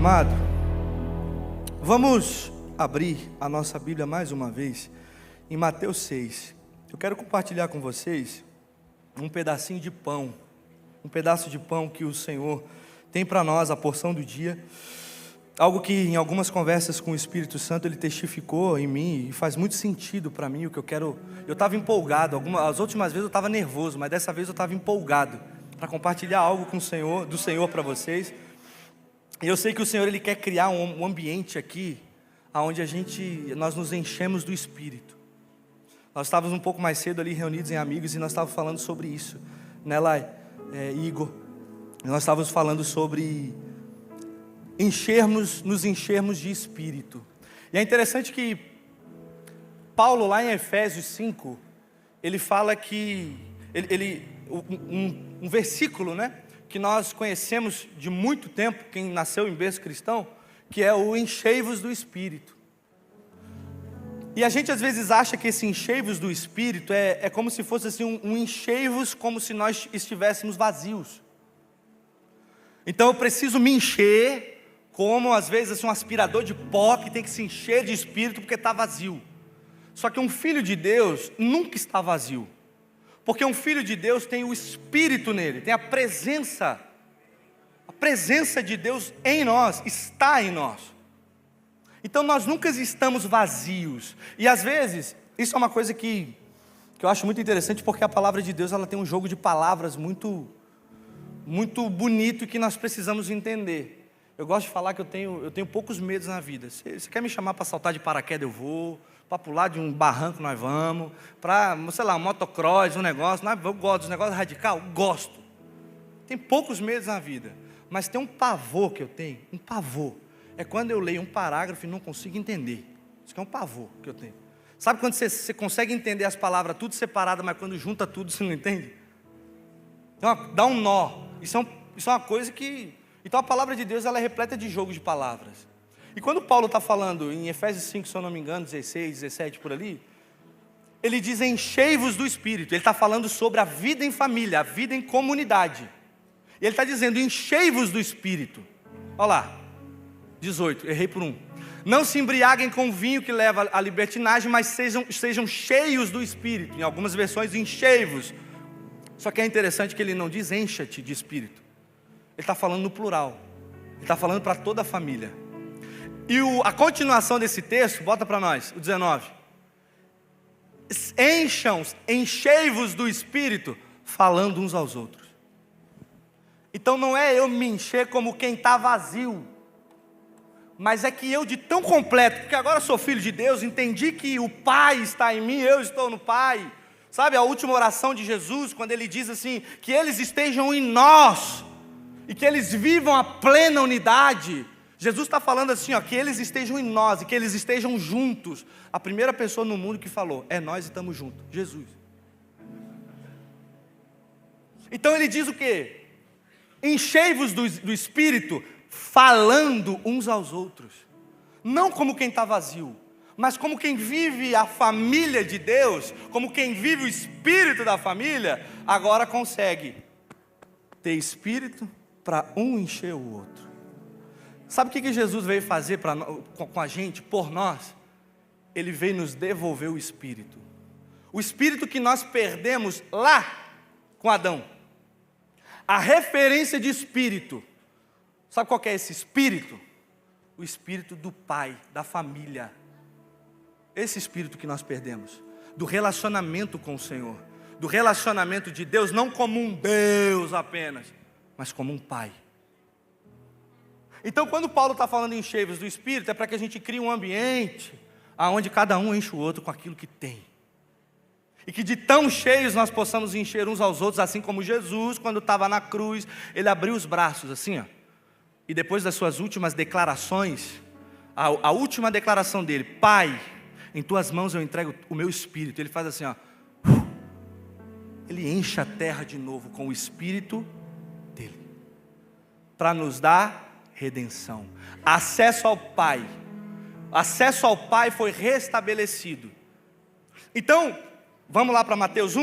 amado, vamos abrir a nossa Bíblia mais uma vez em Mateus 6. Eu quero compartilhar com vocês um pedacinho de pão, um pedaço de pão que o Senhor tem para nós, a porção do dia. Algo que em algumas conversas com o Espírito Santo Ele testificou em mim e faz muito sentido para mim, o que eu quero. Eu estava empolgado, as últimas vezes eu estava nervoso, mas dessa vez eu estava empolgado para compartilhar algo com o Senhor, do Senhor para vocês. E eu sei que o Senhor Ele quer criar um ambiente aqui onde nós nos enchemos do Espírito. Nós estávamos um pouco mais cedo ali reunidos em amigos e nós estávamos falando sobre isso, né, Lai? Igor, nós estávamos falando sobre nos enchermos de Espírito. E é interessante que Paulo lá em Efésios 5, ele fala que, um versículo, né, que nós conhecemos de muito tempo, quem nasceu em berço cristão, que é o enchei-vos do Espírito. E a gente às vezes acha que esse enchei-vos do Espírito é como se fosse assim, um enchei-vos como se nós estivéssemos vazios. Então eu preciso me encher, como às vezes assim, um aspirador de pó que tem que se encher de Espírito porque está vazio. Só que um filho de Deus nunca está vazio, porque um filho de Deus tem o Espírito nele, tem a presença de Deus em nós, está em nós. Então nós nunca estamos vazios. E às vezes, isso é uma coisa que eu acho muito interessante, porque a palavra de Deus ela tem um jogo de palavras muito bonito e que nós precisamos entender. Eu gosto de falar que eu tenho poucos medos na vida. Você quer me chamar para saltar de paraquedas, eu vou. Para pular de um barranco, nós vamos. Para, sei lá, um motocross, um negócio. Eu gosto dos negócios radicais, eu gosto. Tem poucos medos na vida. Mas tem um pavor que eu tenho, um pavor. É quando eu leio um parágrafo e não consigo entender. Isso que é um pavor que eu tenho. Sabe quando você consegue entender as palavras tudo separado, mas quando junta tudo você não entende? Então, dá um nó. Isso é uma coisa que... Então a palavra de Deus ela é repleta de jogo de palavras. E quando Paulo está falando em Efésios 5, se eu não me engano, 16, 17 por ali, ele diz enchei-vos do Espírito. Ele está falando sobre a vida em família, a vida em comunidade. E ele está dizendo enchei-vos do Espírito. Olha lá, 18, errei por um. Não se embriaguem com vinho que leva à libertinagem, mas sejam cheios do Espírito. Em algumas versões enchei-vos. Só que é interessante que ele não diz encha-te de Espírito. Ele está falando no plural. Ele está falando para toda a família. E a continuação desse texto, bota para nós, o 19. Enchei-vos do Espírito, falando uns aos outros. Então não é eu me encher como quem está vazio, mas é que eu de tão completo, porque agora sou filho de Deus, entendi que o Pai está em mim, eu estou no Pai. Sabe a última oração de Jesus, quando Ele diz assim, que eles estejam em nós, e que eles vivam a plena unidade. Jesus está falando assim, que eles estejam em nós, e que eles estejam juntos. A primeira pessoa no mundo que falou, é nós e estamos juntos, Jesus. Então Ele diz o quê? Enchei-vos do Espírito, falando uns aos outros. Não como quem está vazio, mas como quem vive a família de Deus, como quem vive o Espírito da família, agora consegue ter Espírito para um encher o outro. Sabe o que Jesus veio fazer com a gente, por nós? Ele veio nos devolver o Espírito. O Espírito que nós perdemos lá com Adão. A referência de Espírito. Sabe qual que é esse Espírito? O Espírito do Pai, da família. Esse Espírito que nós perdemos. Do relacionamento com o Senhor. Do relacionamento de Deus, não como um Deus apenas, mas como um Pai. Então quando Paulo está falando em enchei-vos do Espírito, é para que a gente crie um ambiente onde cada um enche o outro com aquilo que tem. E que de tão cheios nós possamos encher uns aos outros, assim como Jesus, quando estava na cruz, Ele abriu os braços assim, e depois das suas últimas declarações, a última declaração dele, Pai, em tuas mãos eu entrego o meu Espírito, Ele faz assim, Ele enche a terra de novo com o Espírito dele, para nos dar redenção, acesso ao Pai. Acesso ao Pai foi restabelecido. Então, vamos lá para Mateus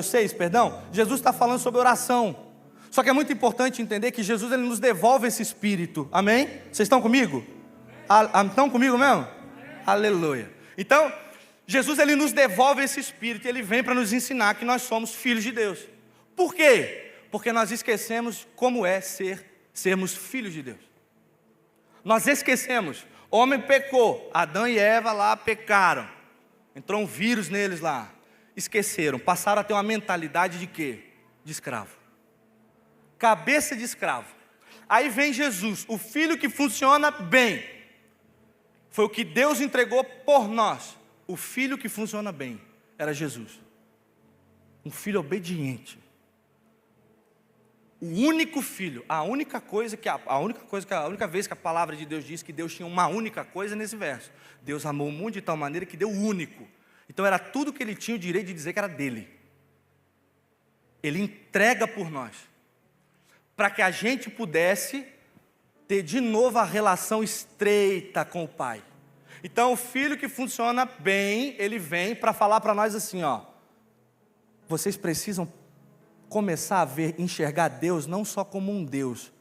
6, perdão. Jesus está falando sobre oração, Só que é muito importante entender que Jesus ele nos devolve esse Espírito, amém? Vocês estão comigo? Estão comigo mesmo? Aleluia. Então, Jesus ele nos devolve esse Espírito e ele vem para nos ensinar que nós somos filhos de Deus. Por quê? Porque nós esquecemos como é sermos filhos de Deus. Nós esquecemos. Homem pecou, Adão e Eva lá pecaram. Entrou um vírus neles lá. Esqueceram, passaram a ter uma mentalidade de quê? De escravo. Cabeça de escravo. Aí vem Jesus, o Filho que funciona bem. Foi o que Deus entregou por nós. O Filho que funciona bem era Jesus. Um filho obediente. O único filho, a única vez que a palavra de Deus diz que Deus tinha uma única coisa nesse verso. Deus amou o mundo de tal maneira que deu o único. Então era tudo que ele tinha o direito de dizer que era dele. Ele entrega por nós, para que a gente pudesse ter de novo a relação estreita com o Pai. Então o filho que funciona bem, ele vem para falar para nós assim, ó, vocês precisam começar a enxergar Deus não só como um Deus,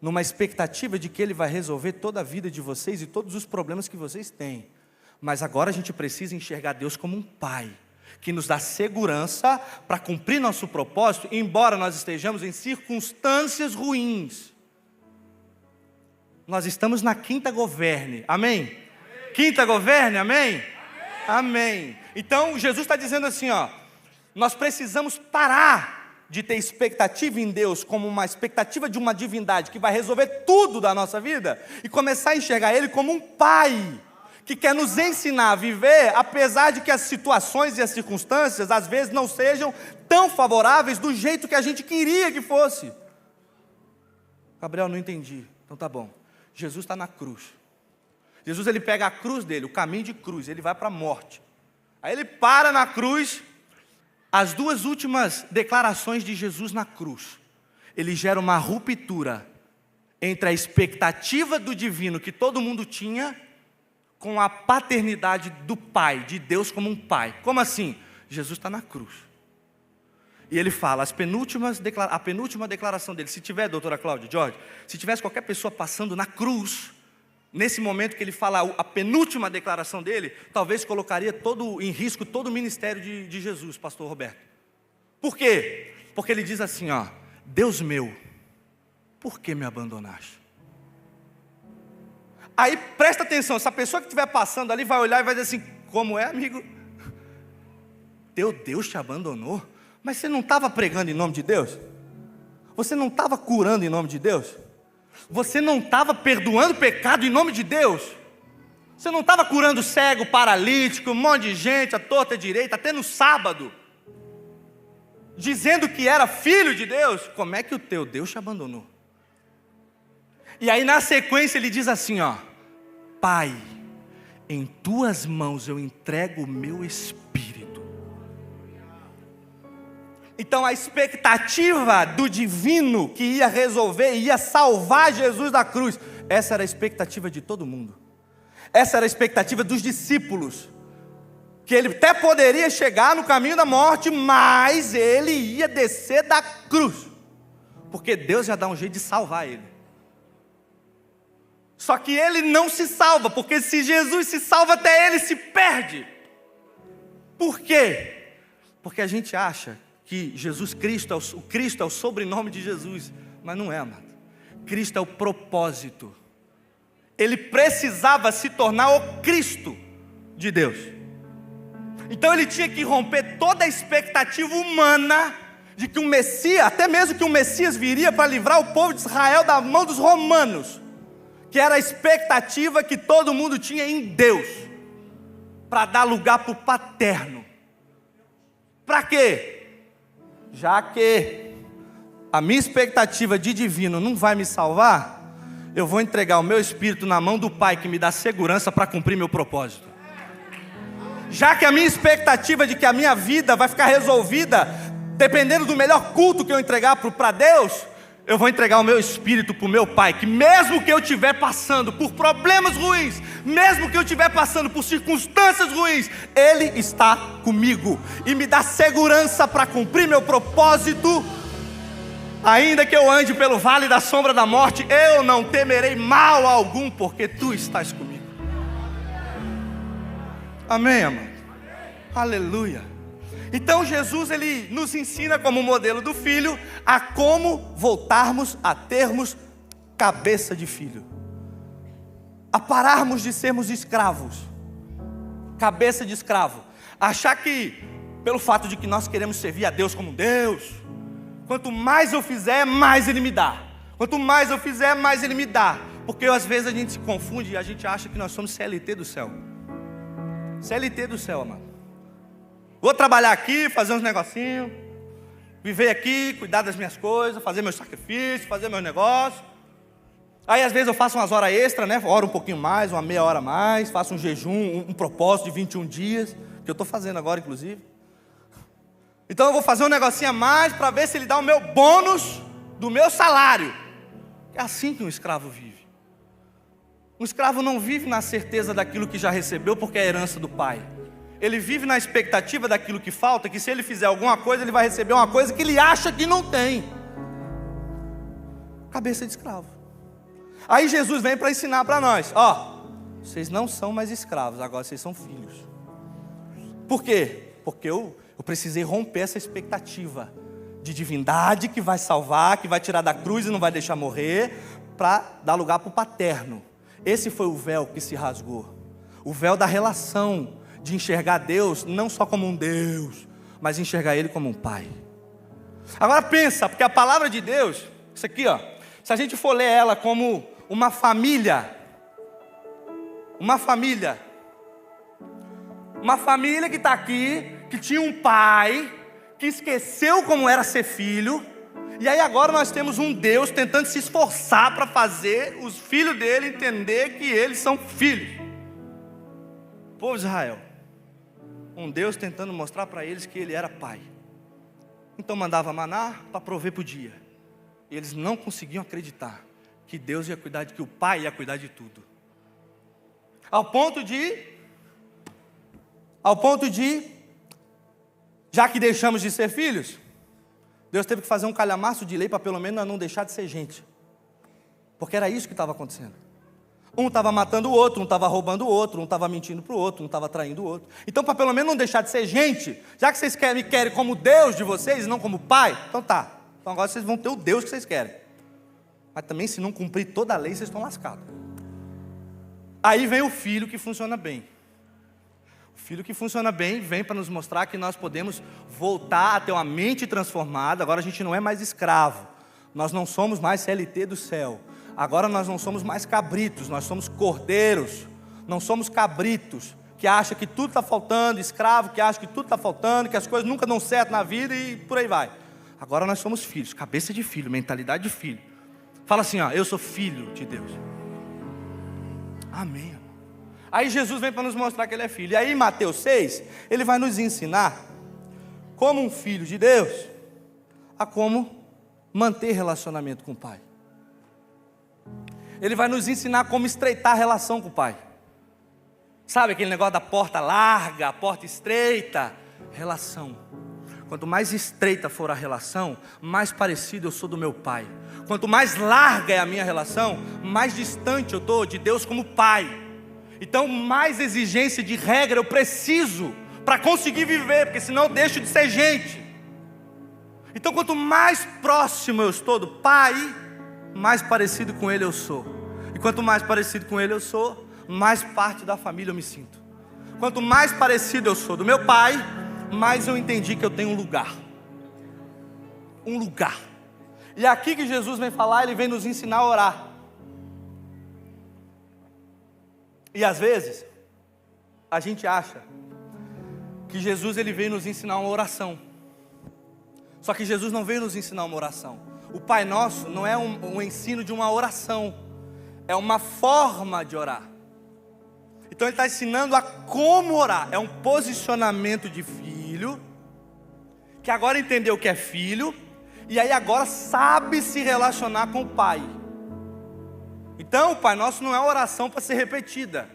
numa expectativa de que Ele vai resolver toda a vida de vocês e todos os problemas que vocês têm, mas agora a gente precisa enxergar Deus como um Pai, que nos dá segurança para cumprir nosso propósito, embora nós estejamos em circunstâncias ruins. Nós estamos na quinta governe, amém? Quinta governe, amém? Amém. Então Jesus está dizendo assim, ó, nós precisamos parar de ter expectativa em Deus como uma expectativa de uma divindade que vai resolver tudo da nossa vida e começar a enxergar Ele como um Pai que quer nos ensinar a viver, apesar de que as situações e as circunstâncias às vezes não sejam tão favoráveis do jeito que a gente queria que fosse. Gabriel, não entendi. Então tá bom. Jesus está na cruz. Jesus ele pega a cruz dele, o caminho de cruz, ele vai para a morte. Aí ele para na cruz. As duas últimas declarações de Jesus na cruz, ele gera uma ruptura entre a expectativa do divino que todo mundo tinha com a paternidade do Pai, de Deus como um Pai. Como assim? Jesus está na cruz. E ele fala, a penúltima declaração dele, se tiver, doutora Cláudia, Jorge, se tivesse qualquer pessoa passando na cruz, nesse momento que ele fala a penúltima declaração dele, talvez colocaria em risco todo o ministério de Jesus, pastor Roberto. Por quê? Porque ele diz assim, ó, Deus meu, por que me abandonaste? Aí presta atenção, essa pessoa que estiver passando ali vai olhar e vai dizer assim, como é, amigo? Teu Deus te abandonou? Mas você não estava pregando em nome de Deus? Você não estava curando em nome de Deus? Você não estava perdoando pecado em nome de Deus? Você não estava curando cego, paralítico, um monte de gente, a torta e a direita, até no sábado, dizendo que era filho de Deus? Como é que o teu Deus te abandonou? E aí na sequência ele diz assim, ó, Pai, em tuas mãos eu entrego o meu espírito. Então a expectativa do divino que ia resolver, ia salvar Jesus da cruz, essa era a expectativa de todo mundo. Essa era a expectativa dos discípulos, que ele até poderia chegar no caminho da morte, mas ele ia descer da cruz, porque Deus ia dar um jeito de salvar ele. Só que ele não se salva, porque se Jesus se salva, até ele se perde. Por quê? Porque a gente acha que Jesus Cristo é o sobrenome de Jesus, mas não é, amado. Cristo é o propósito. Ele precisava se tornar o Cristo de Deus. Então ele tinha que romper toda a expectativa humana de que o Messias, até mesmo que o Messias viria para livrar o povo de Israel da mão dos romanos, que era a expectativa que todo mundo tinha em Deus, para dar lugar para o paterno. Para quê? Já que a minha expectativa de divino não vai me salvar, eu vou entregar o meu espírito na mão do Pai que me dá segurança para cumprir meu propósito. Já que a minha expectativa de que a minha vida vai ficar resolvida dependendo do melhor culto que eu entregar para Deus, eu vou entregar o meu espírito para o meu Pai, que mesmo que eu estiver passando por problemas ruins, mesmo que eu estiver passando por circunstâncias ruins, Ele está comigo e me dá segurança para cumprir meu propósito Ainda que eu ande pelo vale da sombra da morte, eu não temerei mal algum, porque tu estás comigo. Amém, amado? Aleluia. Então Jesus, ele nos ensina como modelo do filho a como voltarmos a termos cabeça de filho, a pararmos de sermos escravos, cabeça de escravo, achar que pelo fato de que nós queremos servir a Deus como Deus, quanto mais eu fizer, mais Ele me dá, quanto mais eu fizer, mais Ele me dá, porque às vezes a gente se confunde e a gente acha que nós somos CLT do céu. CLT do céu, amado. Vou trabalhar aqui, fazer uns negocinhos, viver aqui, cuidar das minhas coisas, fazer meus sacrifícios, fazer meus negócios. Aí às vezes eu faço umas horas extras, né? Oro um pouquinho mais, uma meia hora a mais, faço um jejum, um propósito de 21 dias, que eu estou fazendo agora, inclusive. Então eu vou fazer um negocinho a mais para ver se ele dá o meu bônus do meu salário. É assim que um escravo vive. Um escravo não vive na certeza daquilo que já recebeu, porque é herança do pai. Ele vive na expectativa daquilo que falta, que se ele fizer alguma coisa, ele vai receber uma coisa que ele acha que não tem. Cabeça de escravo. Aí Jesus vem para ensinar para nós, vocês não são mais escravos, agora vocês são filhos. Por quê? Porque eu precisei romper essa expectativa de divindade que vai salvar, que vai tirar da cruz e não vai deixar morrer, para dar lugar para o paterno. Esse foi o véu que se rasgou. O véu da relação, de enxergar Deus não só como um Deus, mas enxergar Ele como um Pai. Agora pensa, porque a palavra de Deus, isso aqui, se a gente for ler ela como uma família que está aqui, que tinha um pai, que esqueceu como era ser filho, e aí agora nós temos um Deus tentando se esforçar para fazer os filhos dele entender que eles são filhos. Povo de Israel, um Deus tentando mostrar para eles que Ele era pai. Então mandava maná para prover para o dia. E eles não conseguiam acreditar que Deus ia cuidar, que o pai ia cuidar de tudo. Ao ponto de, já que deixamos de ser filhos, Deus teve que fazer um calhamaço de lei para pelo menos não deixar de ser gente. Porque era isso que estava acontecendo. Um estava matando o outro, um estava roubando o outro, um estava mentindo para o outro, um estava traindo o outro. Então, para pelo menos não deixar de ser gente, já que vocês me querem como Deus de vocês e não como pai, então tá. Então agora vocês vão ter o Deus que vocês querem. Mas também, se não cumprir toda a lei, vocês estão lascados. Aí vem o filho que funciona bem. O filho que funciona bem vem para nos mostrar que nós podemos voltar a ter uma mente transformada. Agora a gente não é mais escravo. Nós não somos mais CLT do céu. Agora nós não somos mais cabritos, nós somos cordeiros. Não somos cabritos, que acham que tudo está faltando, escravo que acha que tudo está faltando, que as coisas nunca dão certo na vida e por aí vai. Agora nós somos filhos, cabeça de filho, mentalidade de filho. Fala assim, eu sou filho de Deus. Amém. Aí Jesus vem para nos mostrar que Ele é filho. E aí em Mateus 6, Ele vai nos ensinar, como um filho de Deus, a como manter relacionamento com o Pai. Ele vai nos ensinar como estreitar a relação com o Pai. Sabe aquele negócio da porta larga, a porta estreita? Relação. Quanto mais estreita for a relação, mais parecido eu sou do meu Pai. Quanto mais larga é a minha relação, mais distante eu estou de Deus como Pai. Então mais exigência de regra eu preciso para conseguir viver, porque senão eu deixo de ser gente. Então quanto mais próximo eu estou do Pai, mais parecido com Ele eu sou. E quanto mais parecido com Ele eu sou, mais parte da família eu me sinto. Quanto mais parecido eu sou do meu Pai, mais eu entendi que eu tenho um lugar. Um lugar. E é aqui que Jesus vem falar, Ele vem nos ensinar a orar. E às vezes, a gente acha que Jesus ele veio nos ensinar uma oração. Só que Jesus não veio nos ensinar uma oração. O Pai Nosso não é um ensino de uma oração, é uma forma de orar. Então Ele está ensinando a como orar. É um posicionamento de filho, que agora entendeu o que é filho, e aí agora sabe se relacionar com o Pai. Então o Pai Nosso não é uma oração para ser repetida.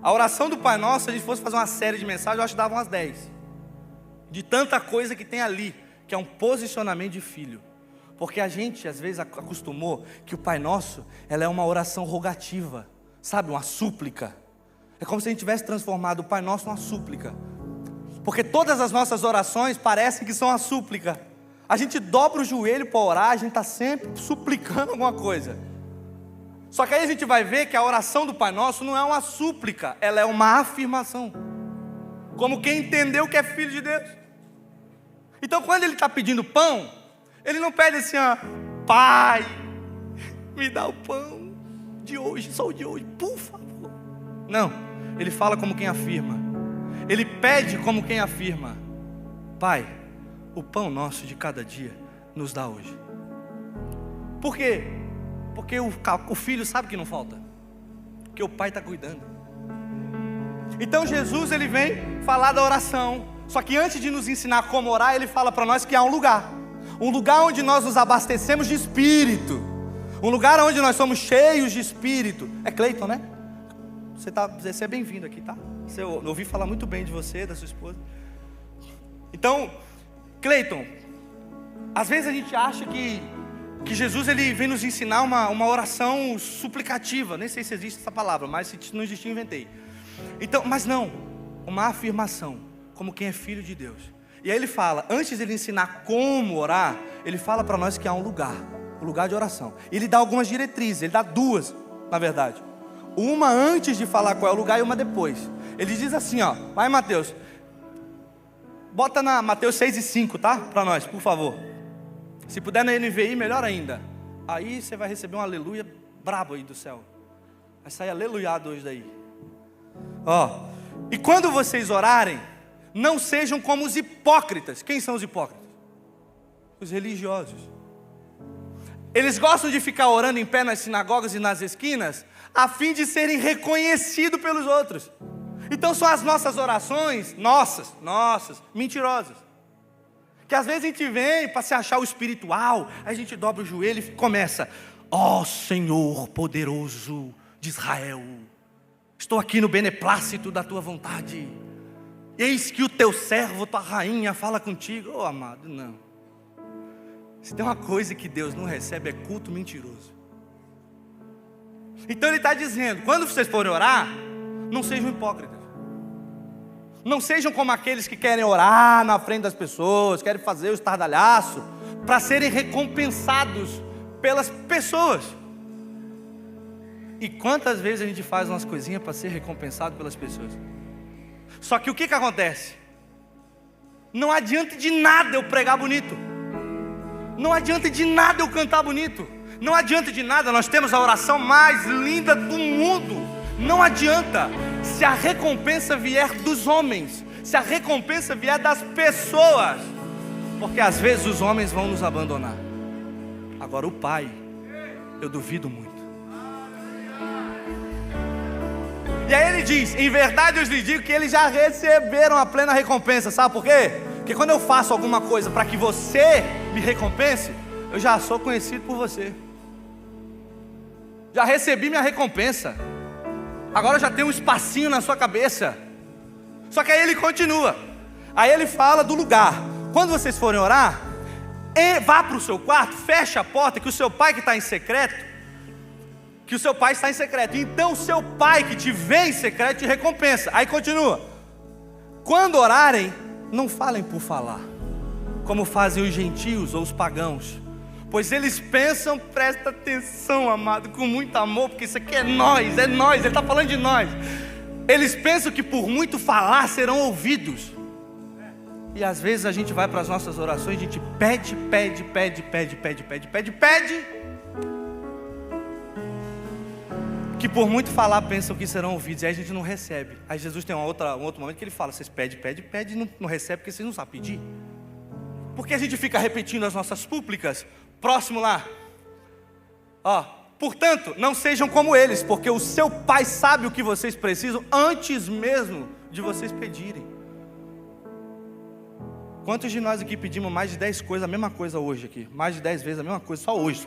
A oração do Pai Nosso, se a gente fosse fazer uma série de mensagens, eu acho que dava umas 10. De tanta coisa que tem ali, que é um posicionamento de filho. Porque a gente às vezes acostumou que o Pai Nosso, ela é uma oração rogativa, sabe, uma súplica. É como se a gente tivesse transformado o Pai Nosso numa súplica. Porque todas as nossas orações parecem que são uma súplica. A gente dobra o joelho para orar, a gente está sempre suplicando alguma coisa. Só que aí a gente vai ver que a oração do Pai Nosso não é uma súplica, ela é uma afirmação. Como quem entendeu que é filho de Deus. Então quando ele está pedindo pão, ele não pede assim, Pai, me dá o pão de hoje, só o de hoje, por favor. Não, ele fala como quem afirma. Ele pede como quem afirma: Pai, o pão nosso de cada dia nos dá hoje. Por quê? Porque o filho sabe que não falta, porque o pai está cuidando. Então Jesus, ele vem falar da oração. Só que antes de nos ensinar como orar, ele fala para nós que há um lugar onde nós nos abastecemos de Espírito, um lugar onde nós somos cheios de Espírito. É Cleiton, né? Você é bem-vindo aqui, tá? Eu ouvi falar muito bem de você, da sua esposa. Então, Cleiton, às vezes a gente acha que Jesus, ele vem nos ensinar uma oração suplicativa. Nem sei se existe essa palavra, mas se não existir, inventei. Então, mas não, uma afirmação, como quem é filho de Deus. E aí ele fala, antes de ele ensinar como orar, ele fala para nós que há um lugar de oração. E ele dá algumas diretrizes, ele dá duas, na verdade. Uma antes de falar qual é o lugar e uma depois. Ele diz assim, vai Mateus, bota na Mateus 6:5, tá? Para nós, por favor. Se puder na NVI, melhor ainda. Aí você vai receber um aleluia brabo aí do céu. Vai sair aleluiado hoje daí. E quando vocês orarem, não sejam como os hipócritas. Quem são os hipócritas? Os religiosos. Eles gostam de ficar orando em pé nas sinagogas e nas esquinas, a fim de serem reconhecidos pelos outros. Então são as nossas orações, nossas, mentirosas. Que às vezes a gente vem para se achar o espiritual, aí a gente dobra o joelho e começa: ó Senhor poderoso de Israel, estou aqui no beneplácito da tua vontade. Eis que o teu servo, tua rainha, fala contigo. Amado, não. Se tem uma coisa que Deus não recebe é culto mentiroso. Então ele está dizendo, quando vocês forem orar, não sejam hipócritas. Não sejam como aqueles que querem orar na frente das pessoas, querem fazer o estardalhaço, para serem recompensados pelas pessoas. E quantas vezes a gente faz umas coisinhas para ser recompensado pelas pessoas? Só que o que acontece? Não adianta de nada eu pregar bonito, não adianta de nada eu cantar bonito, não adianta de nada nós temos a oração mais linda do mundo. Não adianta se a recompensa vier dos homens, se a recompensa vier das pessoas, porque às vezes os homens vão nos abandonar. Agora o Pai, eu duvido muito. E aí ele diz: em verdade eu lhes digo que eles já receberam a plena recompensa. Sabe por quê? Porque quando eu faço alguma coisa para que você me recompense, eu já sou conhecido por você, já recebi minha recompensa. Agora já tem um espacinho na sua cabeça. Só que aí ele continua. Aí ele fala do lugar. Quando vocês forem orar, vá para o seu quarto, feche a porta, que o seu pai que está em secreto, que o seu pai está em secreto. Então o seu pai que te vê em secreto te recompensa. Aí continua. Quando orarem, não falem por falar, como fazem os gentios ou os pagãos, pois eles pensam, presta atenção, amado, com muito amor, porque isso aqui é nós, ele está falando de nós. Eles pensam que por muito falar serão ouvidos. E às vezes a gente vai para as nossas orações, a gente pede, que por muito falar pensam que serão ouvidos, e aí a gente não recebe. Aí Jesus tem um outro momento que ele fala: vocês pedem e não recebem porque vocês não sabem pedir. Porque a gente fica repetindo as nossas súplicas. Próximo lá. Portanto, não sejam como eles, porque o seu Pai sabe o que vocês precisam antes mesmo de vocês pedirem. Quantos de nós aqui pedimos mais de 10 coisas, a mesma coisa hoje aqui? Mais de 10 vezes a mesma coisa, só hoje.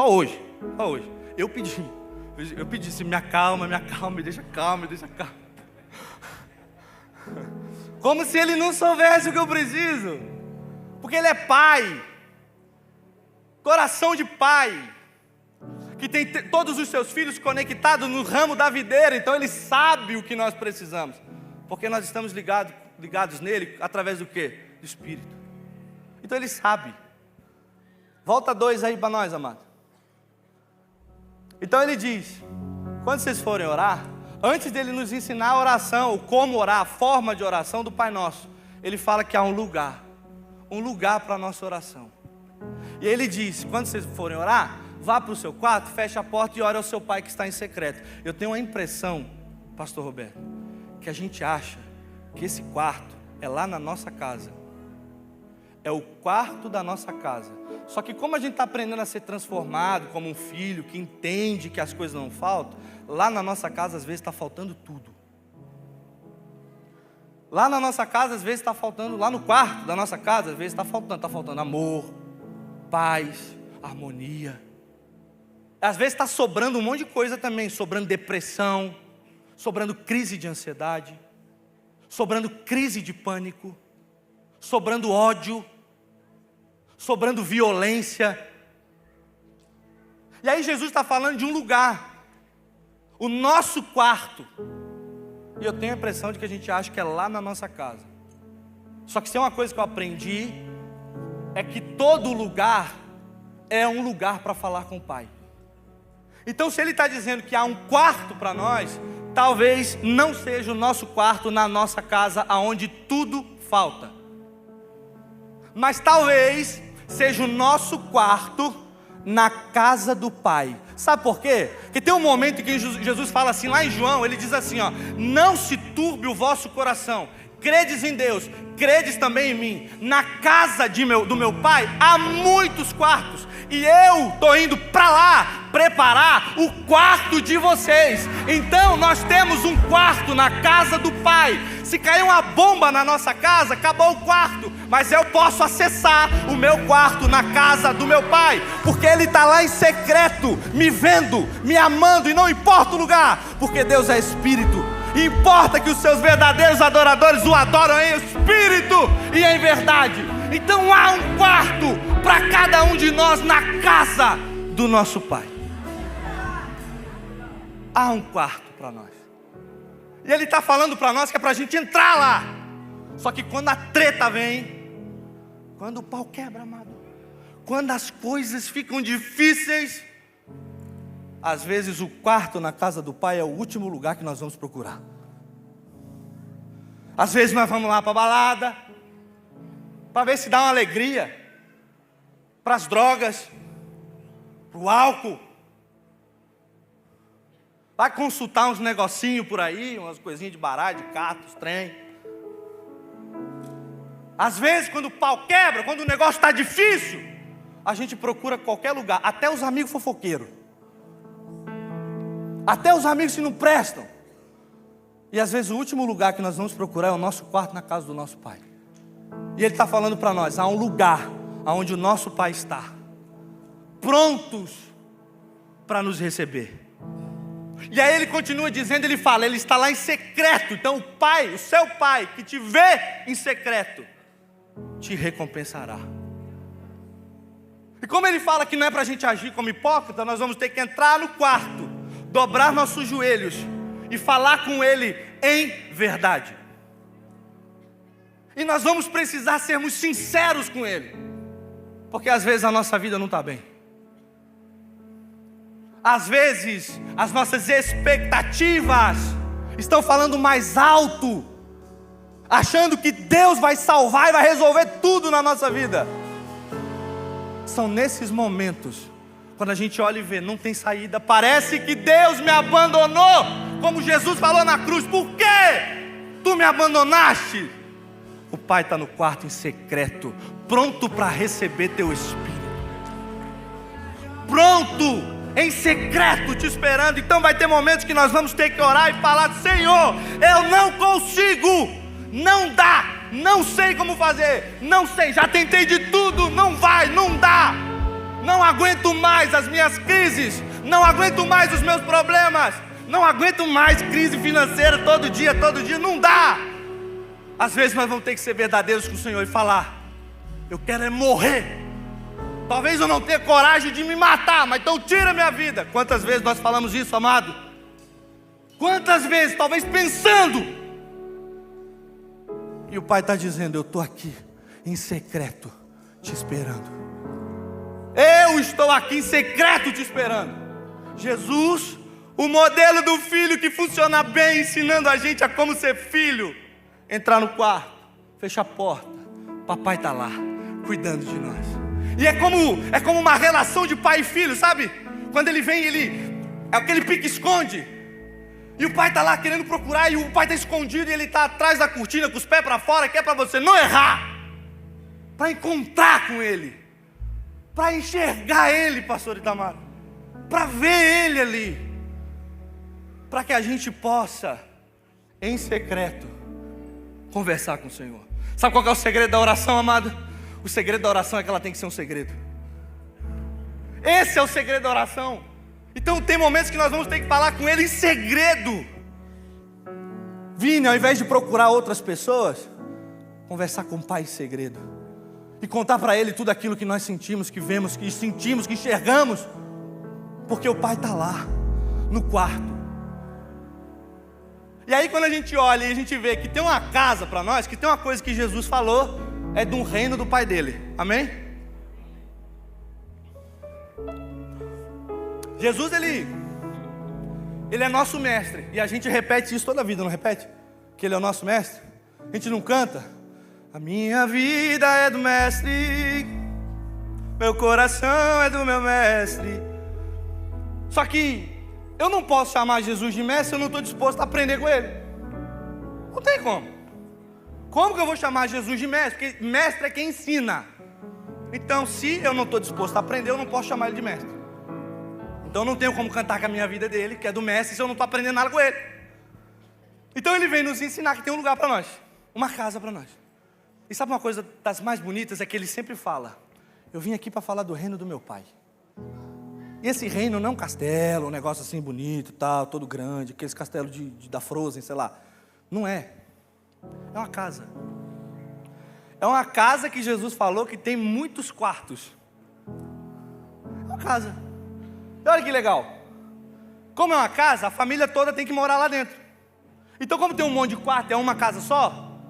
Eu pedi assim: me acalma, me deixa calmo. Como se ele não soubesse o que eu preciso. Porque ele é Pai. Coração de pai, que tem todos os seus filhos conectados no ramo da videira, então Ele sabe o que nós precisamos, porque nós estamos ligados nele através do quê? Do Espírito. Então Ele sabe. Volta 2 aí para nós, amado. Então Ele diz, quando vocês forem orar, antes dele nos ensinar a oração, como orar, a forma de oração do Pai Nosso, Ele fala que há um lugar para a nossa oração. E Ele diz, quando vocês forem orar, vá para o seu quarto, feche a porta e ore ao seu Pai que está em secreto. Eu tenho a impressão, pastor Roberto, que a gente acha que esse quarto é lá na nossa casa. É o quarto da nossa casa. Só que como a gente está aprendendo a ser transformado como um filho que entende que as coisas não faltam, lá na nossa casa às vezes está faltando tudo. Lá na nossa casa às vezes está faltando, lá no quarto da nossa casa às vezes está faltando amor, paz, harmonia. Às vezes está sobrando um monte de coisa também, sobrando depressão, sobrando crise de ansiedade, sobrando crise de pânico, sobrando ódio, sobrando violência. E aí Jesus está falando de um lugar, o nosso quarto. E eu tenho a impressão de que a gente acha que é lá na nossa casa. Só que se é uma coisa que eu aprendi, é que todo lugar é um lugar para falar com o Pai. Então se Ele está dizendo que há um quarto para nós, talvez não seja o nosso quarto na nossa casa, aonde tudo falta. Mas talvez seja o nosso quarto na casa do Pai. Sabe por quê? Porque tem um momento em que Jesus fala assim, lá em João, Ele diz assim, ó, não se turbe o vosso coração, credes em Deus, credes também em mim. Na casa do meu Pai há muitos quartos, e eu estou indo para lá preparar o quarto de vocês. Então nós temos um quarto na casa do Pai. Se cair uma bomba na nossa casa, acabou o quarto, mas eu posso acessar o meu quarto na casa do meu Pai, porque Ele está lá em secreto, me vendo, me amando, e não importa o lugar, porque Deus é Espírito. Importa que os seus verdadeiros adoradores o adoram em espírito e em verdade. Então há um quarto para cada um de nós na casa do nosso Pai. Há um quarto para nós. E Ele está falando para nós que é para a gente entrar lá. Só que quando a treta vem, quando o pau quebra, amado, quando as coisas ficam difíceis, às vezes o quarto na casa do Pai é o último lugar que nós vamos procurar. Às vezes nós vamos lá para a balada, para ver se dá uma alegria, para as drogas, para o álcool. Vai consultar uns negocinhos por aí, umas coisinhas de baralho, de catos, trem. Às vezes quando o pau quebra, quando o negócio está difícil, a gente procura qualquer lugar, até os amigos fofoqueiros. Até os amigos que não prestam. E às vezes o último lugar que nós vamos procurar é o nosso quarto na casa do nosso Pai. E Ele está falando para nós, há um lugar onde o nosso Pai está, prontos para nos receber. E aí Ele continua dizendo, Ele fala, Ele está lá em secreto. Então o Pai, o seu Pai, que te vê em secreto, te recompensará. E como Ele fala que não é para a gente agir como hipócrita, nós vamos ter que entrar no quarto, dobrar nossos joelhos e falar com Ele em verdade. E nós vamos precisar sermos sinceros com Ele, porque às vezes a nossa vida não está bem. Às vezes as nossas expectativas estão falando mais alto, achando que Deus vai salvar e vai resolver tudo na nossa vida. São nesses momentos, quando a gente olha e vê, não tem saída, parece que Deus me abandonou, como Jesus falou na cruz. Por quê? Tu me abandonaste. O Pai está no quarto em secreto, pronto para receber teu Espírito, pronto, em secreto te esperando. Então vai ter momentos que nós vamos ter que orar e falar, Senhor, eu não consigo, não dá, não sei como fazer, não sei, já tentei de tudo, não vai, não dá. Não aguento mais as minhas crises, não aguento mais os meus problemas, não aguento mais crise financeira todo dia, não dá. Às vezes nós vamos ter que ser verdadeiros com o Senhor e falar, eu quero é morrer Talvez eu não tenha coragem de me matar, mas então tira a minha vida. Quantas vezes nós falamos isso, amado? Quantas vezes, talvez pensando. E o Pai está dizendo: eu estou aqui em secreto te esperando. Eu estou aqui em secreto te esperando. Jesus, o modelo do filho que funciona bem, ensinando a gente a como ser filho. Entrar no quarto, fechar a porta, papai está lá, cuidando de nós. E é como uma relação de pai e filho, sabe? Quando ele vem, é aquele pique-esconde. E o pai está lá querendo procurar, e o pai está escondido, e ele está atrás da cortina, com os pés para fora, que é para você não errar. Para encontrar com ele. Para enxergar ele, pastor Itamar. Para ver ele ali. Para que a gente possa, em secreto, conversar com o Senhor. Sabe qual que é o segredo da oração, amado? O segredo da oração é que ela tem que ser um segredo. Esse é o segredo da oração. Então tem momentos que nós vamos ter que falar com Ele em segredo. Vini, ao invés de procurar outras pessoas, conversar com o Pai em segredo. E contar para Ele tudo aquilo que nós sentimos, que vemos, que sentimos, que enxergamos. Porque o Pai está lá, no quarto. E aí quando a gente olha e a gente vê que tem uma casa para nós, que tem uma coisa que Jesus falou, é de um reino do Pai dele. Amém? Jesus, ele é nosso mestre. E a gente repete isso toda a vida, não repete? Que Ele é o nosso mestre. A gente não canta: a minha vida é do mestre, meu coração é do meu mestre. Só que eu não posso chamar Jesus de mestre se eu não estou disposto a aprender com Ele. Não tem como. Como que eu vou chamar Jesus de mestre? Porque mestre é quem ensina. Então, se eu não estou disposto a aprender, eu não posso chamar Ele de mestre. Então eu não tenho como cantar com a minha vida dele, que é do mestre, se eu não estou aprendendo nada com ele. Então ele vem nos ensinar que tem um lugar para nós, uma casa para nós. E sabe uma coisa das mais bonitas? É que ele sempre fala: eu vim aqui para falar do reino do meu Pai. E esse reino não é um castelo, um negócio assim bonito, tal, todo grande, aqueles castelos da Frozen, sei lá. Não é. É uma casa. É uma casa que Jesus falou que tem muitos quartos. É uma casa. E olha que legal. Como é uma casa, a família toda tem que morar lá dentro. Então, como tem um monte de quarto, é uma casa só.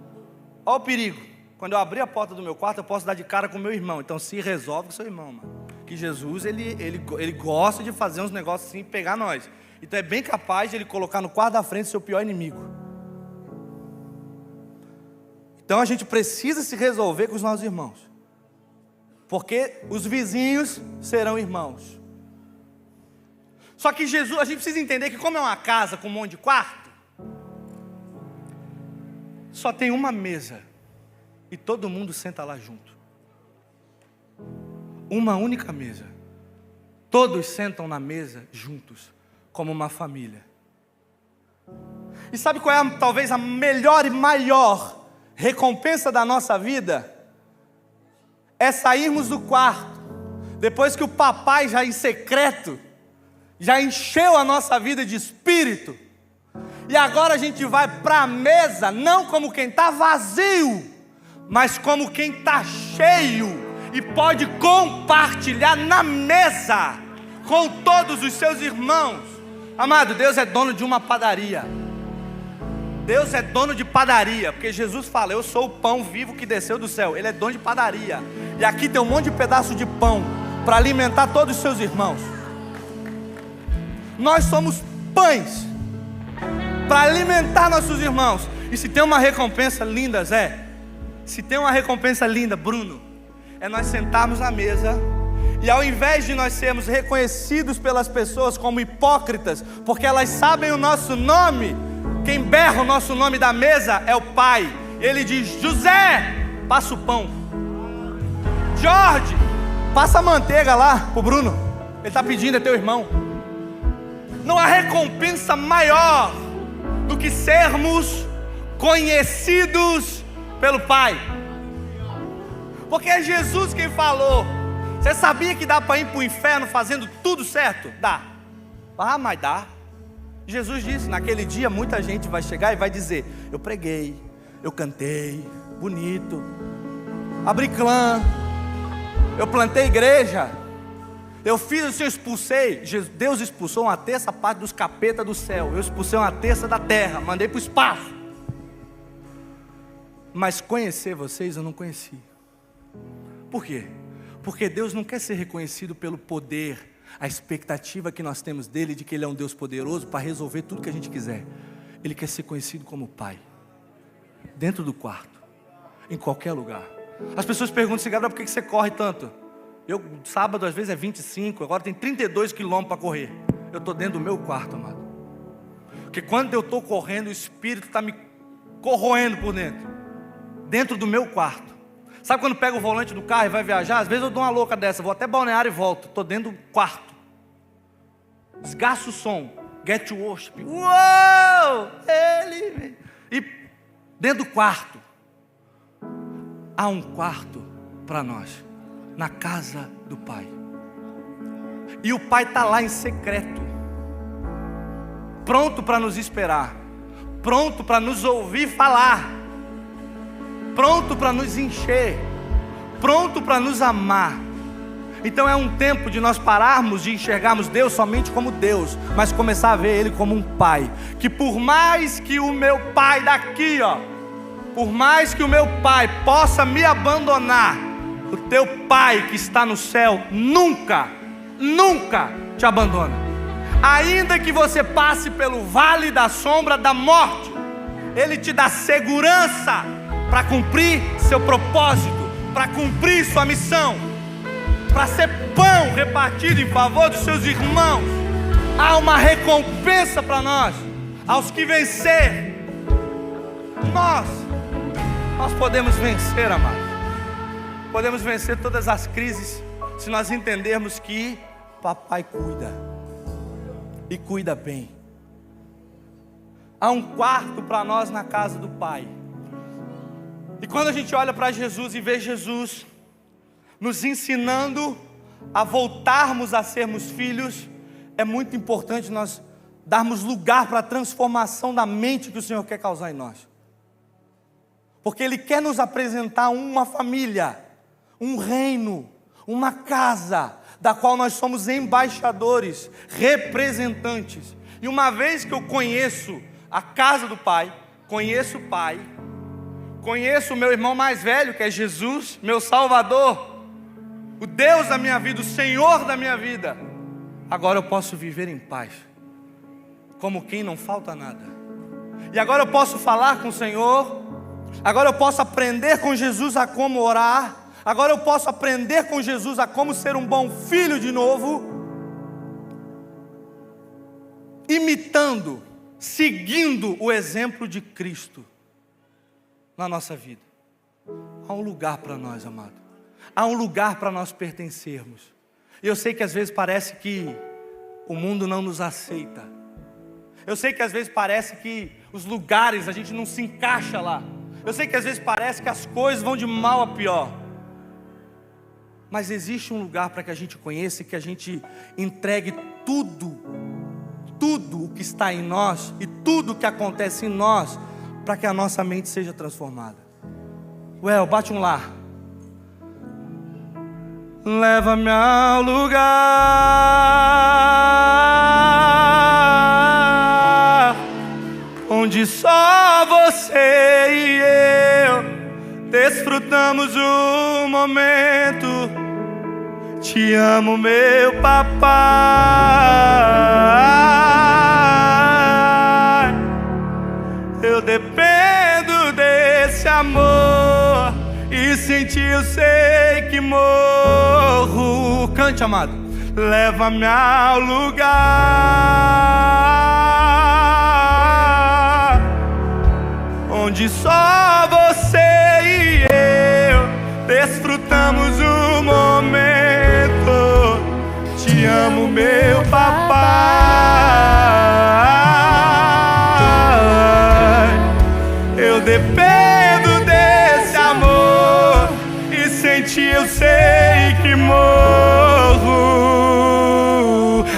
Olha o perigo. Quando eu abrir a porta do meu quarto, eu posso dar de cara com o meu irmão. Então se resolve com seu irmão, mano. Que Jesus, ele gosta de fazer uns negócios assim e pegar nós. Então é bem capaz de ele colocar no quarto da frente seu pior inimigo. Então a gente precisa se resolver com os nossos irmãos. Porque os vizinhos serão irmãos. Só que Jesus, a gente precisa entender que como é uma casa com um monte de quarto, só tem uma mesa. E todo mundo senta lá junto. Uma única mesa. Todos sentam na mesa juntos, como uma família. E sabe qual é talvez a melhor e maior recompensa da nossa vida? É sairmos do quarto, depois que o papai já em secreto, já encheu a nossa vida de espírito, e agora a gente vai para a mesa, não como quem está vazio, mas como quem está cheio, e pode compartilhar na mesa, com todos os seus irmãos. Amado, Deus é dono de uma padaria. Deus é dono de padaria, porque Jesus fala: eu sou o pão vivo que desceu do céu. Ele é dono de padaria. E aqui tem um monte de pedaço de pão, para alimentar todos os seus irmãos. Nós somos pães, para alimentar nossos irmãos. E se tem uma recompensa linda, Zé, se tem uma recompensa linda, Bruno, é nós sentarmos à mesa, e ao invés de nós sermos reconhecidos pelas pessoas como hipócritas, porque elas sabem o nosso nome, quem berra o nosso nome da mesa é o Pai. Ele diz: José, passa o pão. Jorge, passa a manteiga lá pro Bruno. Ele está pedindo, é teu irmão. Não há recompensa maior do que sermos conhecidos pelo Pai. Porque é Jesus quem falou. Você sabia que dá para ir para o inferno fazendo tudo certo? Dá. Ah, mas dá. Jesus disse: naquele dia muita gente vai chegar e vai dizer: eu preguei, eu cantei, bonito, abri clã, eu plantei igreja, eu fiz assim, eu expulsei. Deus expulsou uma terça parte dos capetas do céu, eu expulsei uma terça da terra, mandei para o espaço. Mas conhecer vocês eu não conheci. Por quê? Porque Deus não quer ser reconhecido pelo poder, a expectativa que nós temos dele, de que ele é um Deus poderoso para resolver tudo que a gente quiser. Ele quer ser conhecido como Pai, dentro do quarto, em qualquer lugar. As pessoas perguntam assim: Gabriel, por que você corre tanto? Sábado às vezes é 25, agora tem 32 quilômetros para correr. Eu estou dentro do meu quarto, amado. Porque quando eu estou correndo, o Espírito está me corroendo por dentro do meu quarto. Sabe quando pega o volante do carro e vai viajar? Às vezes eu dou uma louca dessa, vou até Balneário e volto. Estou dentro do quarto. Desgasto o som. Get to worship. Uou! Ele... E dentro do quarto. Há um quarto para nós. Na casa do Pai. E o Pai está lá em secreto. Pronto para nos esperar. Pronto para nos ouvir falar. Pronto para nos encher, pronto para nos amar. Então é um tempo de nós pararmos de enxergarmos Deus somente como Deus, mas começar a ver Ele como um Pai. Que por mais que o meu pai daqui, por mais que o meu pai possa me abandonar, o teu Pai que está no céu nunca te abandona. Ainda que você passe pelo vale da sombra da morte, Ele te dá segurança para cumprir seu propósito, para cumprir sua missão, para ser pão repartido em favor dos seus irmãos. Há uma recompensa para nós, aos que vencer. Nós podemos vencer, amados. Podemos vencer todas as crises, se nós entendermos que papai cuida, e cuida bem. Há um quarto para nós na casa do Pai. E quando a gente olha para Jesus e vê Jesus nos ensinando a voltarmos a sermos filhos, é muito importante nós darmos lugar para a transformação da mente que o Senhor quer causar em nós. Porque Ele quer nos apresentar uma família, um reino, uma casa, da qual nós somos embaixadores, representantes. E uma vez que eu conheço a casa do Pai, conheço o Pai, conheço o meu irmão mais velho, que é Jesus, meu Salvador, o Deus da minha vida, o Senhor da minha vida. Agora eu posso viver em paz, como quem não falta nada. E agora eu posso falar com o Senhor. Agora eu posso aprender com Jesus a como orar. Agora eu posso aprender com Jesus a como ser um bom filho de novo, imitando, seguindo o exemplo de Cristo na nossa vida. Há um lugar para nós, amado. Há um lugar para nós pertencermos. E eu sei que às vezes parece que o mundo não nos aceita. Eu sei que às vezes parece que os lugares a gente não se encaixa lá. Eu sei que às vezes parece que as coisas vão de mal a pior. Mas existe um lugar para que a gente conheça e que a gente entregue tudo o que está em nós e tudo o que acontece em nós, para que a nossa mente seja transformada. Bate um lá. Leva-me ao lugar onde só você e eu desfrutamos o momento. Te amo, meu papai. Eu dependo desse amor, e sem ti eu sei que morro. Cante, amado. Leva-me ao lugar onde só você e eu desfrutamos o momento. Te amo, meu papai. Eu dependo desse amor, e sem ti eu sei que morro.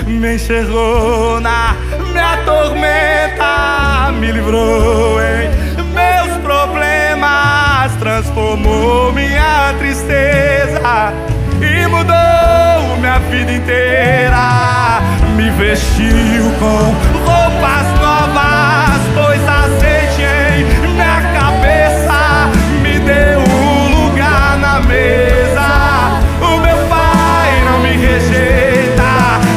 Me encerrou na minha tormenta, me livrou em meus problemas, transformou minha tristeza e mudou minha vida inteira. Me vestiu com roupas novas, pôs azeite em minha cabeça, me deu um lugar na mesa. O meu Pai não me rejeita.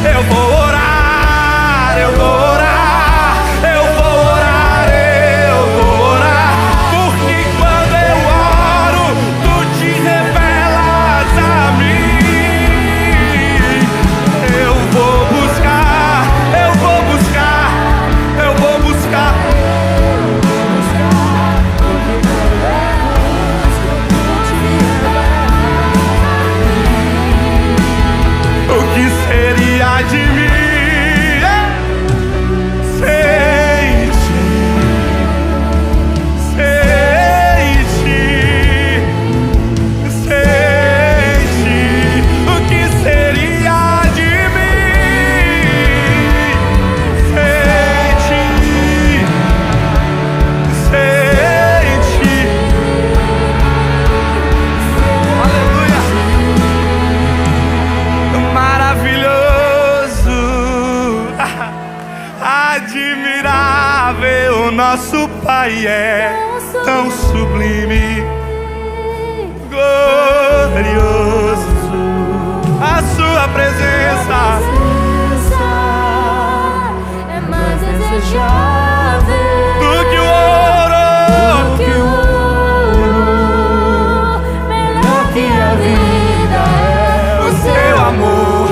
Eu vou orar, eu vou orar, eu vou orar, eu vou orar, porque quando eu oro, tu te revelas a mim. Eu vou buscar, eu vou buscar, eu vou buscar. O que seria de mim sem ti, sem ti, sem ti? O que seria de mim sem ti, sem ti? Aleluia! Maravilhoso, admirável, o nosso Pai é tão sublime, glorioso, a sua presença é mais desejável do que o ouro, que o ouro, melhor que a vida é o seu amor.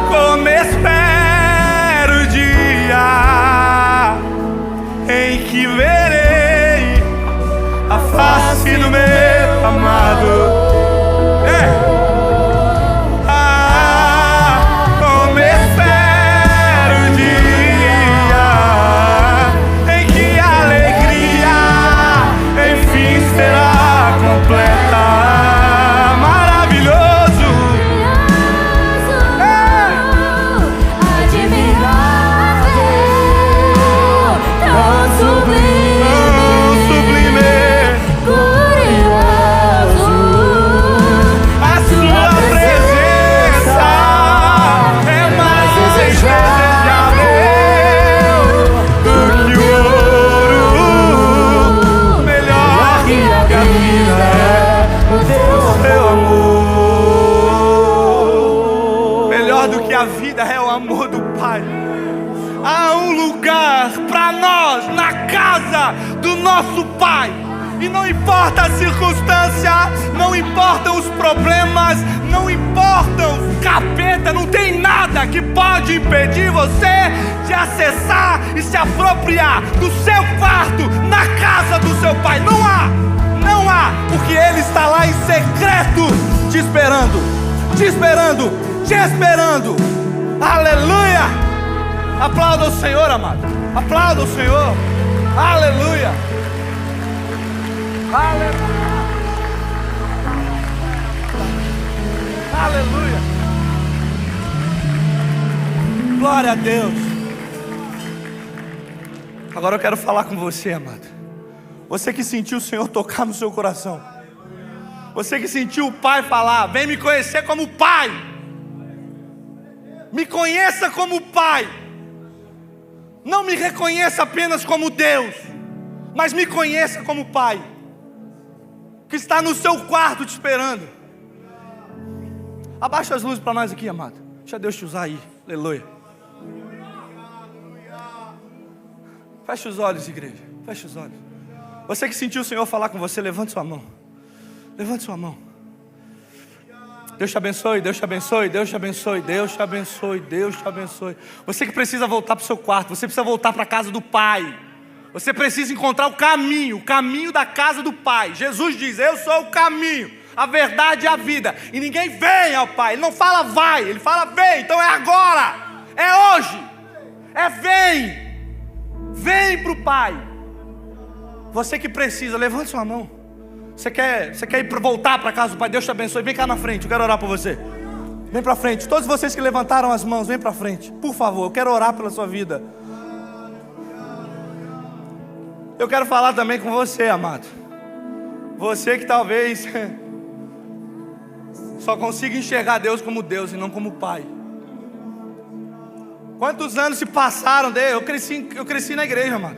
Como espero o dia em que verei a face do meu amado. Como espero o dia em que a alegria enfim será completa. Maravilhoso, admirável, tão sublime, glorioso, a sua presença é mais desejável do que o ouro, melhor que a vida é o seu amor. Melhor do que a vida é o amor do Pai. Há um lugar para nós na casa do nosso Pai. E não importa a circunstância, não importam os problemas, não importam os capeta, não tem nada que pode impedir você de acessar e se apropriar do seu quarto na casa do seu Pai. Não há, não há, porque Ele está lá em secreto, te esperando, te esperando, te esperando. Aleluia! Aplauda o Senhor, amado. Aplauda o Senhor. Aleluia. Aleluia. Aleluia. Glória a Deus. Agora eu quero falar com você, amado. Você que sentiu o Senhor tocar no seu coração. Você que sentiu o Pai falar: vem me conhecer como Pai. Me conheça como Pai. Não me reconheça apenas como Deus, mas me conheça como Pai, que está no seu quarto te esperando. Abaixa as luzes para nós aqui, amado. Deixa Deus te usar aí. Aleluia. Feche os olhos, igreja. Feche os olhos. Você que sentiu o Senhor falar com você, levante sua mão. Levante sua mão. Deus te abençoe, Deus te abençoe, Deus te abençoe, Deus te abençoe, Deus te abençoe. Você que precisa voltar para o seu quarto, você precisa voltar para a casa do Pai. Você precisa encontrar o caminho da casa do Pai. Jesus diz: eu sou o caminho, a verdade e a vida. E ninguém vem ao Pai. Ele não fala vai, ele fala vem. Então é agora, é hoje, é vem. Vem para o Pai. Você que precisa, levante sua mão. Você quer ir voltar para a casa do Pai? Deus te abençoe. Vem cá na frente, eu quero orar por você. Vem para frente. Todos vocês que levantaram as mãos, vem para frente. Por favor, eu quero orar pela sua vida. Eu quero falar também com você, amado. Você que talvez só consigo enxergar Deus como Deus e não como Pai. Quantos anos se passaram dele? Eu cresci na igreja, mano.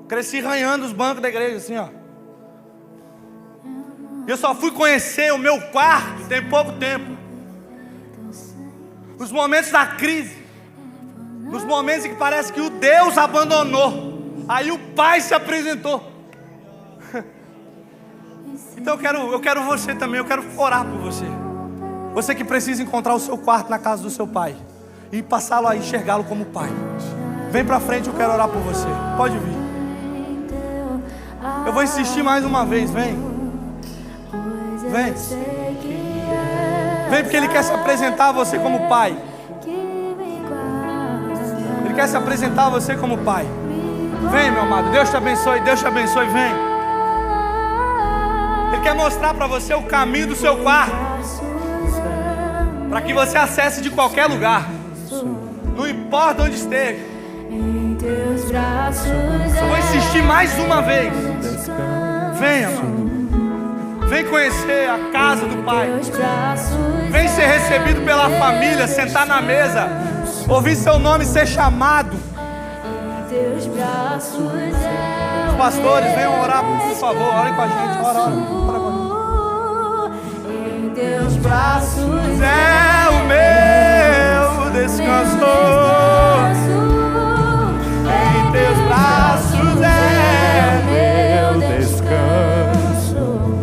Cresci ranhando os bancos da igreja, assim, ó. Eu só fui conhecer o meu quarto tem pouco tempo. Nos momentos da crise, nos momentos em que parece que o Deus abandonou, aí o Pai se apresentou. Então eu quero você também, eu quero orar por você. Você que precisa encontrar o seu quarto na casa do seu Pai e passá-lo a enxergá-lo como Pai. Vem pra frente, eu quero orar por você. Pode vir. Eu vou insistir mais uma vez, vem. Vem. Vem porque Ele quer se apresentar a você como Pai. Ele quer se apresentar a você como Pai. Vem, meu amado, Deus te abençoe, vem. Ele quer mostrar para você o caminho do seu quarto, para que você acesse de qualquer lugar, não importa onde esteja. Eu vou insistir mais uma vez. Venha, vem conhecer a casa do Pai. Vem ser recebido pela família, sentar na mesa, ouvir seu nome ser chamado. Os pastores, venham orar, por favor, orem com a gente. Ora com a gente. Em teus braços é o meu descanso. Em teus braços é meu descanso.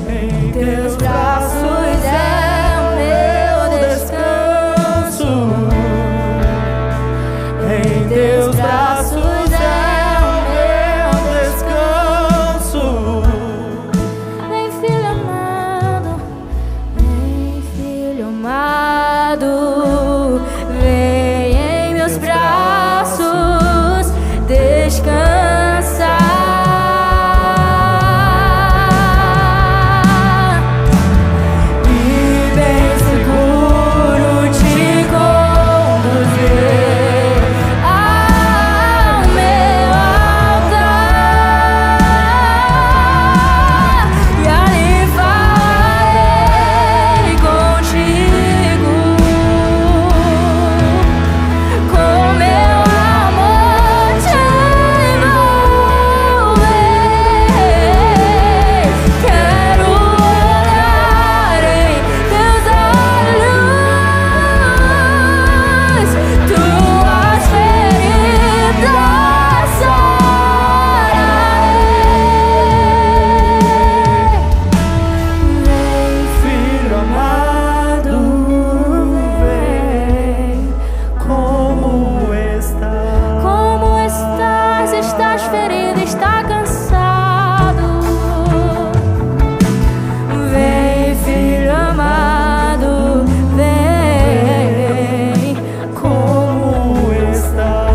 Em teus braços é o meu descanso. Em teus braços é o meu descanso. Vem, filho amado, vem em meus braços descansar. E bem seguro te conduzir ao meu altar, e ali falarei contigo, com meu amor te envolver. Quero olhar em teus olhos, tuas feridas sararei. Vem, filho amado, vem. Como estás? Como estás? Estás ferido, está cansado. Vem, filho amado, vem. Como estás?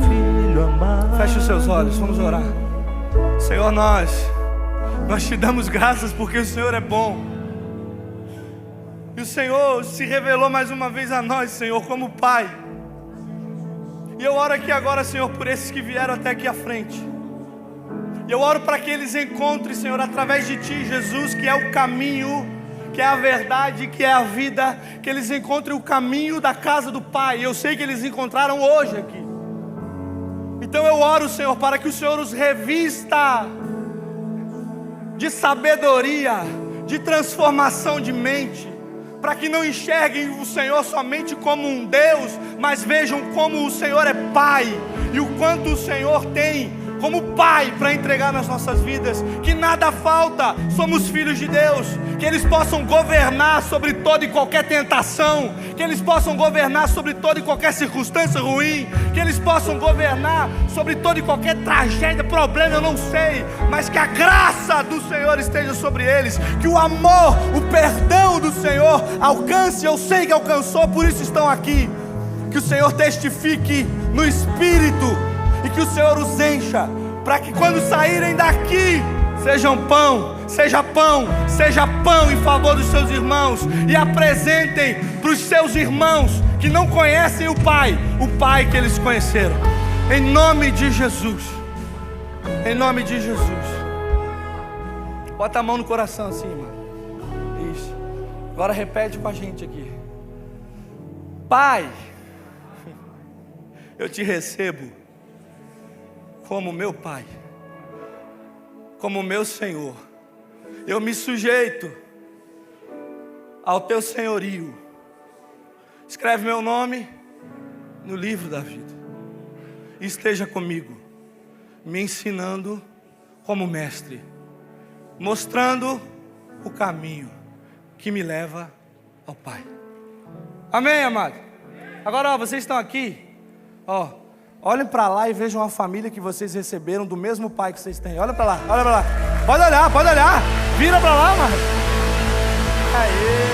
Filho amado. Feche os seus olhos, vamos orar. Senhor, nós te damos graças porque o Senhor é bom. E o Senhor se revelou mais uma vez a nós, Senhor, como Pai. E eu oro aqui agora, Senhor, por esses que vieram até aqui à frente. E eu oro para que eles encontrem, Senhor, através de Ti, Jesus, que é o caminho, que é a verdade, que é a vida, que eles encontrem o caminho da casa do Pai. E eu sei que eles encontraram hoje aqui. Então eu oro, Senhor, para que o Senhor os revista de sabedoria, de transformação de mente, para que não enxerguem o Senhor somente como um Deus, mas vejam como o Senhor é Pai, e o quanto o Senhor tem como Pai para entregar nas nossas vidas, que nada falta, somos filhos de Deus, que eles possam governar sobre toda e qualquer tentação, que eles possam governar sobre toda e qualquer circunstância ruim, que eles possam governar sobre toda e qualquer tragédia, problema, eu não sei, mas que a graça do Senhor esteja sobre eles, que o amor, o perdão do Senhor alcance, eu sei que alcançou, por isso estão aqui, que o Senhor testifique no Espírito, e que o Senhor os encha, para que quando saírem daqui, seja pão em favor dos seus irmãos, e apresentem para os seus irmãos que não conhecem o Pai que eles conheceram. Em nome de Jesus. Em nome de Jesus. Bota a mão no coração assim, mano. Isso. Agora repete com a gente aqui. Pai, eu te recebo como meu Pai, como meu Senhor. Eu me sujeito ao teu senhorio. Escreve meu nome no livro da vida. Esteja comigo, me ensinando como mestre, mostrando o caminho que me leva ao Pai. Amém, amado? Agora, ó, vocês estão aqui, ó, olhem para lá e vejam a família que vocês receberam do mesmo Pai que vocês têm. Olha para lá, olha para lá. Pode olhar. Vira para lá, mano. Aê.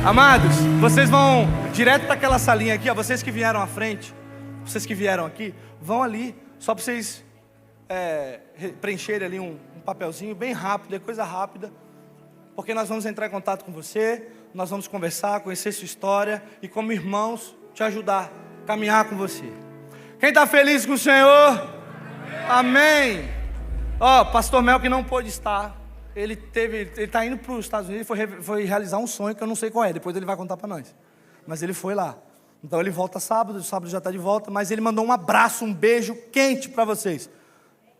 Amados, vocês vão direto para aquela salinha aqui, ó. Vocês que vieram à frente, vocês que vieram aqui, vão ali, só para vocês preencherem ali um papelzinho bem rápido, é coisa rápida, porque nós vamos entrar em contato com você, nós vamos conversar, conhecer sua história e como irmãos te ajudar, caminhar com você. Quem está feliz com o Senhor? Amém. Ó, pastor Mel que não pôde estar. Ele está indo para os Estados Unidos, foi realizar um sonho que eu não sei qual é, depois ele vai contar para nós. Mas ele foi lá. Então ele volta sábado já está de volta, mas ele mandou um abraço, um beijo quente para vocês.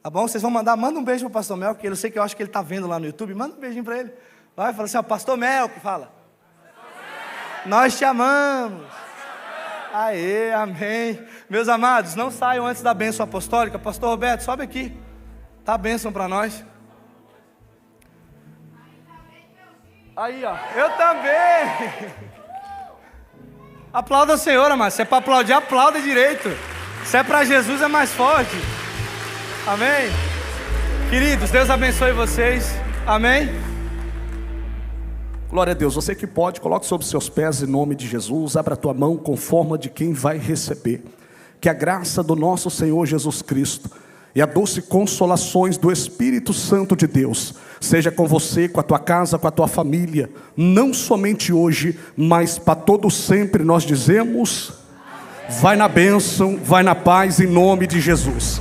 Tá bom? Vocês vão manda um beijo para o pastor Mel, porque eu sei que eu acho que ele está vendo lá no YouTube, manda um beijinho para ele. Vai, fala assim, ó, pastor Mel, que fala. Nós te amamos. Aê, amém. Meus amados, não saiam antes da bênção apostólica. Pastor Roberto, sobe aqui. Tá a bênção para nós. Aí, ó, eu também. Aplauda o Senhor, amado. Se é para aplaudir, aplauda direito. Se é para Jesus, é mais forte. Amém? Queridos, Deus abençoe vocês. Amém? Glória a Deus. Você que pode, coloque sobre os seus pés em nome de Jesus. Abra a tua mão com forma de quem vai receber. Que a graça do nosso Senhor Jesus Cristo e a doce consolações do Espírito Santo de Deus seja com você, com a tua casa, com a tua família, não somente hoje, mas para todo sempre. Nós dizemos: vai na bênção, vai na paz, em nome de Jesus.